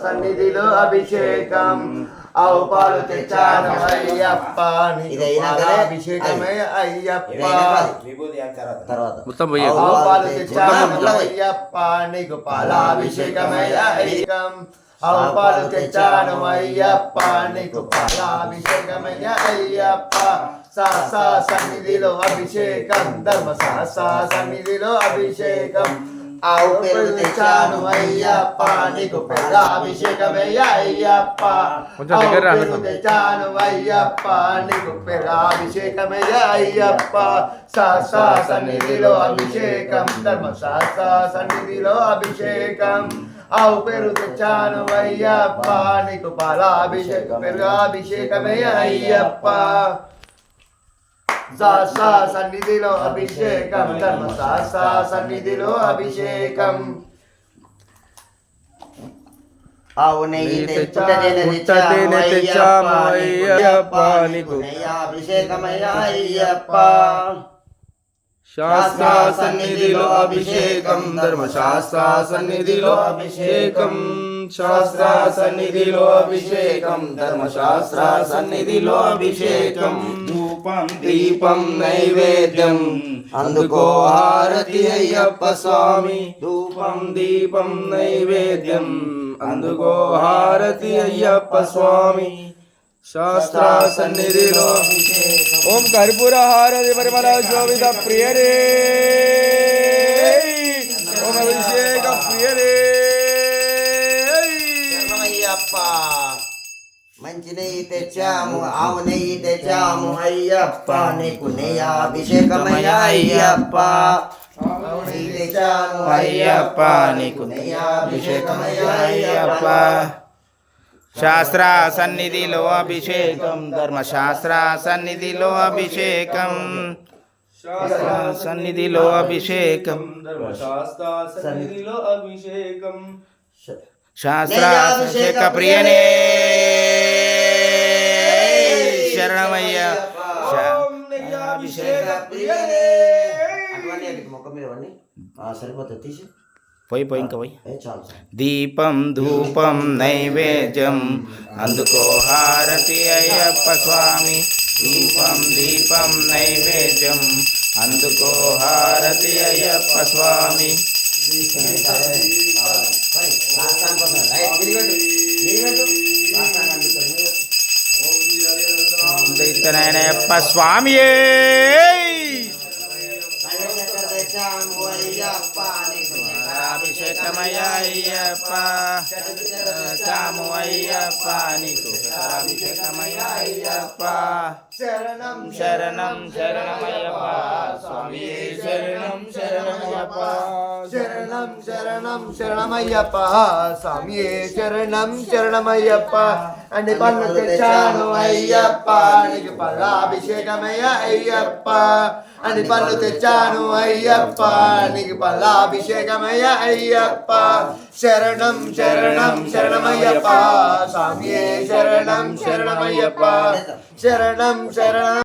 సన్నిధిలో అభిషేకం ఆవు పాలు తెచ్చాను అయ్యప్ప అభిషేకమే అయ్యప్ప ఆవు పాలు తెచ్చాను అయ్యప్ప నీకు పాలాభిషేకమే అయ్యప్పం ఆవు పాలు తెచ్చాను అయ్యప్ప నీకు పాలాభిషేకమే అయ్యప్ప సాసా సన్నిధిలో అభిషేకం ధర్మ సాసా సన్నిధిలో అభిషేకం ఆవు పెరుగు తెచ్చాను అయ్యప్ప నీకు పెరుగాభిషేకమయ్య అయ్యప్ప ఆవు పెరుగు తెచ్చాను అయ్యప్ప నీకు పెరుగాభిషేకమయ్య అయ్యప్ప సాసా సన్నిధిలో అభిషేకం ధర్మ సాసా సన్నిధిలో అభిషేకం ఆవు పెరుగు తెచ్చాను అయ్యప్ప నీకు పాలాభిషేకం పెరుగాభిషేకమయ్య అయ్యప్ప సాసా సన్నిధిలో అభిషేకం ధర్మ సాసా సన్నిధిలో అభిషేకం ఆవు నెయ్యి తెచ్చాము అయ్యప్ప నీకు అభిషేకమయ్య అయ్యప్ప శాస్త్ర సన్నిధిలో అభిషేకం ధర్మ శాస్త్ర సన్నిధిలో అభిషేకం శాస్త్ర సన్నిధిలో అభిషేకం ధర్మ శాస్త్ర సన్నిధిలో అభిషేకం ధూపం దీపం నైవేద్యం అందుకో హారతి అయ్యప్ప స్వామి ధూపం దీపం నైవేద్యం అందుకో హారతి అయ్యప్ప స్వామి శాస్త్ర సన్నిధిలో ఓం కర్పూర హారతి పరిమళ శోభిత ప్రియరే ఓం అభిషేక ప్రియరే అయ్యప్ప మంచి నెయ్యి తెచ్చాము ఆవు నెయ్యి తెచ్చాము అయ్యప్ప నీకు నెయ్యాభిషేకమయ్య అయ్యప్ప నెయ్యి తెచ్చాము అయ్యప్ప నీకు నెయ్యాభిషేకమయ్య అయ్యప్ప శాస్త్ర సన్నిధిలో అభిషేకం ధర్మశాస్త్ర సన్నిధిలో అభిషేకం సన్నిధిలో అభిషేకం ధర్మశాస్త్ర సన్నిధిలో అభిషేకం శాస్త్ర అభిషేక ప్రియనే శరణమయ్య అభిషేక ప్రియనే మొక్క మీద సరిపోతుంది తీసి పోయి ఇంకా పోయి దీపం ధూపం నైవేద్యం అందుకో హారతి అయ్యప్ప స్వామి దీపం దీపం నైవేద్యం అందుకో హారతి అయ్యప్ప స్వామి అయ్యప్ప స్వామి అభిషేకమయ్య అయ్యప్ప చాము అయ్యప్ప నీకు అభిషేకమయ్య అయ్యప్ప శరణం శరణం శరణమయ్యప్ప స్వామి శరణం శరణమయ్యప్ప శరణం శరణం శరణమయ్యప్ప స్వామి శరణం శరణమయ్యప్ప అన్ని పనులు తెచ్చాను అయ్యప్ప నీకు పల్లాభిషేకమయ్య అయ్యప్ప అన్ని పనులు తెచ్చాను అయ్యప్ప నీకు పల్లాభిషేకమయ్య అయ్యప్ప శరణం శరణం శరణమయ్యప్ప స్వామి శరణం శరణమయ్యప్ప శరణం శరణం